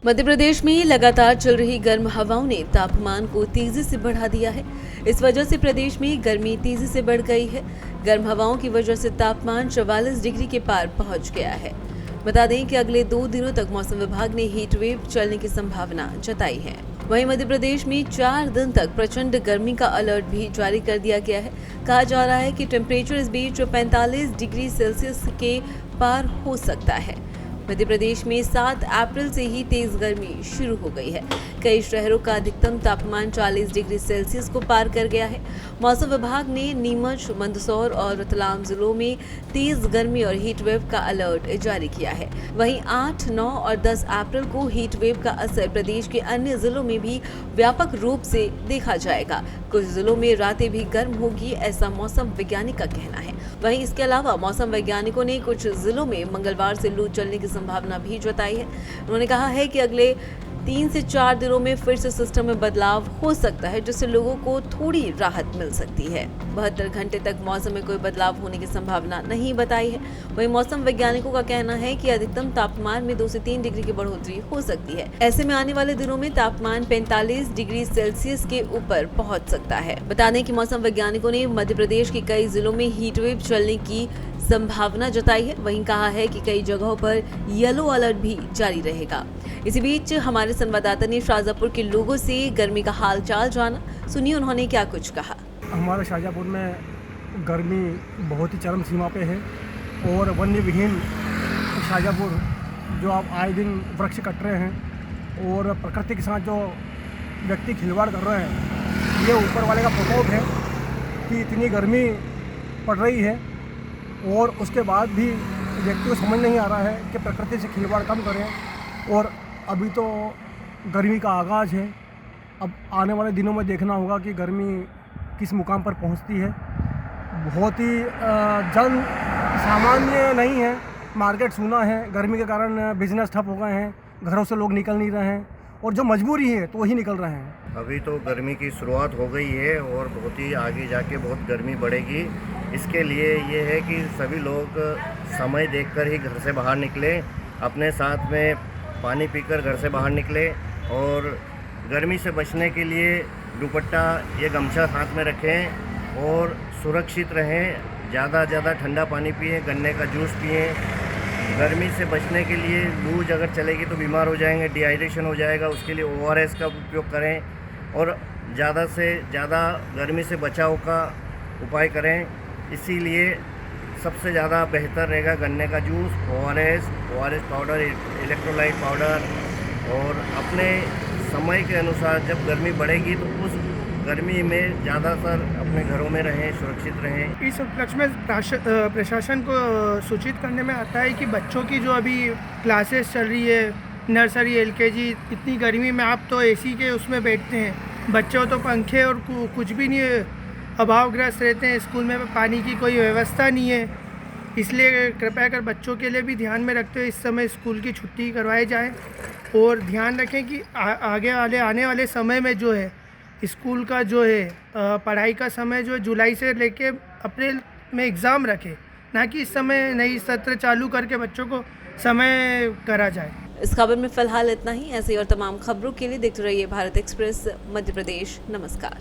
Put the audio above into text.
मध्य प्रदेश में लगातार चल रही गर्म हवाओं ने तापमान को तेजी से बढ़ा दिया है। इस वजह से प्रदेश में गर्मी तेजी से बढ़ गई है। गर्म हवाओं की वजह से तापमान 44 डिग्री के पार पहुंच गया है। बता दें कि अगले 2 दिनों तक मौसम विभाग ने हीट वेव चलने की संभावना जताई है। वहीं मध्य प्रदेश में 4 दिन तक प्रचंड गर्मी का अलर्ट भी जारी कर दिया गया है। कहा जा रहा है कि टेम्परेचर इस बीच 45 डिग्री सेल्सियस के पार हो सकता है। मध्य प्रदेश में 7 अप्रैल से ही तेज गर्मी शुरू हो गई है। कई शहरों का अधिकतम तापमान 40 डिग्री सेल्सियस को पार कर गया है। मौसम विभाग ने नीमच, मंदसौर और रतलाम जिलों में तेज गर्मी और हीट वेव का अलर्ट जारी किया है। वहीं 8, 9 और 10 अप्रैल को हीट वेव का असर प्रदेश के अन्य जिलों में भी व्यापक रूप से देखा जाएगा। कुछ जिलों में रातें भी गर्म होगी, ऐसा मौसम वैज्ञानिक का कहना है। वहीं इसके अलावा मौसम वैज्ञानिकों ने कुछ जिलों में मंगलवार से लू चलने की संभावना भी जताई है। उन्होंने कहा है कि अगले 3 से 4 दिनों में फिर से सिस्टम में बदलाव हो सकता है, जिससे लोगों को थोड़ी राहत मिल सकती है। 72 घंटे तक मौसम में कोई बदलाव होने की संभावना नहीं बताई है। वहीं मौसम वैज्ञानिकों का कहना है कि अधिकतम तापमान में 2 से 3 डिग्री की बढ़ोतरी हो सकती है। ऐसे में आने वाले दिनों में तापमान 45 डिग्री सेल्सियस के ऊपर पहुंच सकता है। बता दें कि मौसम वैज्ञानिकों ने मध्य प्रदेश के कई जिलों में हीट वेव चलने की संभावना जताई है। वहीं कहा है कि कई जगहों पर येलो अलर्ट भी जारी रहेगा। इसी बीच हमारे संवाददाता ने शाहजहाँपुर के लोगों से गर्मी का हाल चाल जाना। सुनिए उन्होंने क्या कुछ कहा। हमारे शाहजहाँपुर में गर्मी बहुत ही चरम सीमा पे है और वन्य विहीन शाहजहाँपुर जो आप आए दिन वृक्ष कट रहे हैं और प्रकृति के साथ जो व्यक्ति खिलवाड़ कर रहे हैं, ये ऊपर वाले का प्रकोप है कि इतनी गर्मी पड़ रही है और उसके बाद भी व्यक्ति को समझ नहीं आ रहा है कि प्रकृति से खिलवाड़ कम करें। और अभी तो गर्मी का आगाज़ है, अब आने वाले दिनों में देखना होगा कि गर्मी किस मुकाम पर पहुंचती है। बहुत ही जन सामान्य नहीं है, मार्केट सूना है, गर्मी के कारण बिजनेस ठप हो गए हैं, घरों से लोग निकल नहीं रहे हैं और जो मजबूरी है तो वही निकल रहे हैं। अभी तो गर्मी की शुरुआत हो गई है और बहुत ही आगे जाके बहुत गर्मी बढ़ेगी। इसके लिए ये है कि सभी लोग समय देखकर ही घर से बाहर निकलें, अपने साथ में पानी पीकर घर से बाहर निकलें और गर्मी से बचने के लिए दुपट्टा या गमछा हाथ में रखें और सुरक्षित रहें। ज़्यादा ठंडा पानी पिएं, गन्ने का जूस पिएं। गर्मी से बचने के लिए लू अगर चलेगी तो बीमार हो जाएंगे, डिहाइड्रेशन हो जाएगा। उसके लिए ORS का उपयोग करें और ज़्यादा से ज़्यादा गर्मी से बचाव का उपाय करें। इसीलिए सबसे ज़्यादा बेहतर रहेगा गन्ने का juice, ORS powder, electrolyte powder. और अपने समय के अनुसार जब गर्मी बढ़ेगी तो उस गर्मी में ज़्यादातर अपने घरों में रहें, सुरक्षित रहें। इस उपलक्ष्य में प्रशासन को सूचित करने में आता है कि बच्चों की जो अभी क्लासेस चल रही है, नर्सरी, LKG, इतनी गर्मी में आप तो AC के उसमें बैठते हैं, बच्चों तो पंखे और कुछ भी नहीं अभावग्रस्त रहते हैं। स्कूल में पानी की कोई व्यवस्था नहीं है, इसलिए कृपया कर बच्चों के लिए भी ध्यान में रखते हुए इस समय स्कूल की छुट्टी करवाई जाए। और ध्यान रखें कि आने वाले समय में जो है स्कूल का जो है पढ़ाई का समय जो है जुलाई से लेके अप्रैल में एग्ज़ाम रखें, ना कि इस समय नई सत्र चालू करके बच्चों को समय करा जाए। इस खबर में फिलहाल इतना ही। ऐसे और तमाम खबरों के लिए देखते रहिए भारत एक्सप्रेस मध्य प्रदेश। नमस्कार।